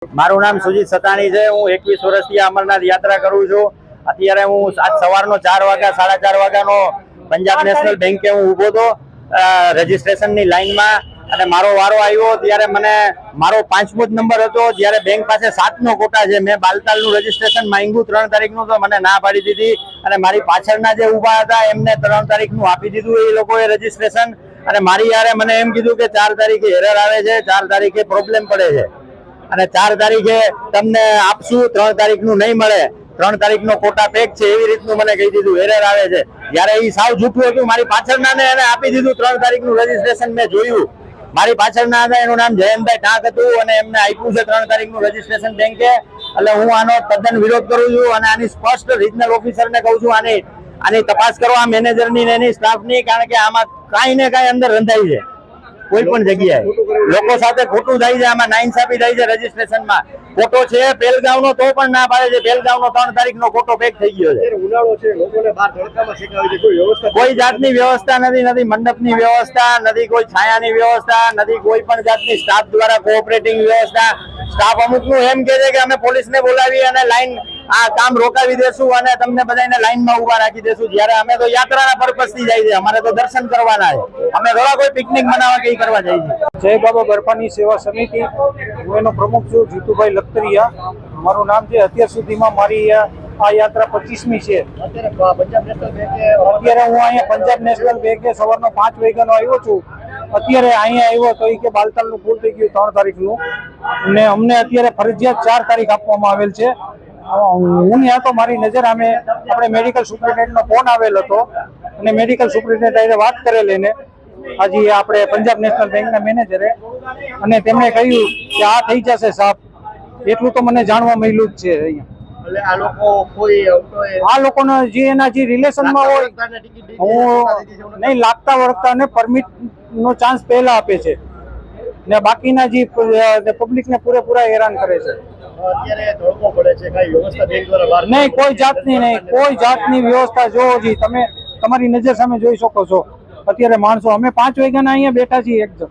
મારું નામ સુજીત સતાણી છે। હું 21 વર્ષથી અમરનાથ યાત્રા કરું છું। અત્યારે હું આજ સવારનો 4 વાગ્યા 4:30 વાગ્યાનો પંજાબ નેશનલ બેંકે હું ઊભો હતો રજીસ્ટ્રેશનની લાઈનમાં અને મારો વારો આવ્યો ત્યારે મને મારો 5મો જ નંબર હતો। જ્યારે બેંક પાસે 7નો કોટા છે। મેં બાલતાલનું રજીસ્ટ્રેશન માંગ્યું 3 તારીખનું તો મને ના પાડી દીધી અને મારી પાછળના જે ઊભા હતા એમને 3 તારીખનું આપી દીધું એ લોકોએ રજીસ્ટ્રેશન અને મારી યારે મને એમ કીધું કે 4 તારીખે એરર આવે છે, 4 તારીખે પ્રોબ્લેમ પડે છે અને 4 તારીખે તમને આપશું, 3 તારીખનું નહીં મળે, 3 તારીખનો કોટા પેક છે એવી રીતનું મને કહી દીધું, એરર આવે છે। જ્યારે એ સાવ જૂઠું હતું। મારી પાછળનાને એને આપી દીધું 3 તારીખનું રજીસ્ટ્રેશન। મેં જોયું મારી પાછળના હતા એનું નામ જયંતભાઈ ટાંક હતું અને એમને આપ્યું છે 3 તારીખનું રજીસ્ટ્રેશન બેંકે। એટલે હું આનો તદ્દન વિરોધ કરું છું અને આની સ્પષ્ટ રિજનલ ઓફિસરને કહું છું આની તપાસ કરવા મેનેજરની ને એની સ્ટાફની, કારણ કે આમાં કાંઈ ને કાંઈ અંદર રંધાઈ છે। કોઈ પણ જગ્યાએ લોકો સાથે ખોટું થાય છે, આમાં નાઇન્સાફી થાય છે। રજીસ્ટ્રેશનમાં ખોટો છે પેલગાંવનો તો પણ ના પાડે છે। પેલગાંવનો 3 તારીખનો ખોટો પેક થઈ ગયો છે। ઉનાળો છે, લોકોને બહાર તડકામાં શેકાવી છે, કોઈ વ્યવસ્થા કોઈ જાતની વ્યવસ્થા નથી, નથી મંડપની વ્યવસ્થા, નથી કોઈ છાયાની વ્યવસ્થા, નથી કોઈ પણ જાતની સ્ટાફ દ્વારા કોઓપરેટિંગ વ્યવસ્થા। સ્ટાફ અમુકનું એમ કહે છે કે અમે પોલીસને બોલાવી અને લાઈન આ કામ રોકાવી દેશું અને તમને બધાને લાઈનમાં ઉભા રાખી દેશું। જ્યારે અમે તો યાત્રાના પર્પઝથી જાય છે, અમારે તો દર્શન કરવાના છે, અમે થોડા કોઈ પિકનિક મનાવવા કે કરવા જાય છે। જય બાબા બરફાની સેવા સમિતિ, હું એનો પ્રમુખ છું, જીતુભાઈ લખતરિયા મારું નામ છે। અત્યાર સુધીમાં મારી આ યાત્રા 25મી છે। અત્યારે હું અહીંયા પંજાબ નેશનલ બેંકે સવારનો 5 વાગ્યાનો આવ્યો છું। અત્યારે અહીંયા આવ્યો તો એ કે બાલતાલનું પૂર થઈ ગયું 3 તારીખનું ને અમને અત્યારે ફરજિયાત 4 તારીખ આપવામાં આવેલ છે। હું ત્યાં તો મારી નજર આપણે મેડિકલ સુપ્રિન્ટેન્ડન્ટનો ફોન આવેલ હતો અને મેડિકલ સુપ્રિન્ટેન્ડન્ટ વાત કરેલ એને આજે આપણે પંજાબ નેશનલ બેંકના મેનેજરે, અને તેમણે કહ્યું કે આ થઈ જશે સાહેબ, એટલું તો મને જાણવા મળ્યું જ છે। અહીંયા આ લોકોને જે એના જે રિલેશનમાં હોય હું નહીં લાગતા વળગતા ને પરમિટ નો ચાન્સ પહેલા આપે છે ને બાકીના જે પબ્લિકને પૂરેપૂરા હેરાન કરે છે। નહીં કોઈ જાતની નહીં, કોઈ જાતની વ્યવસ્થા જોવો જી તમે તમારી નજર સામે જોઈ શકો છો। અત્યારે માણસો અમે 5 વાગ્યાના અહીંયા બેઠા છીએ એકદમ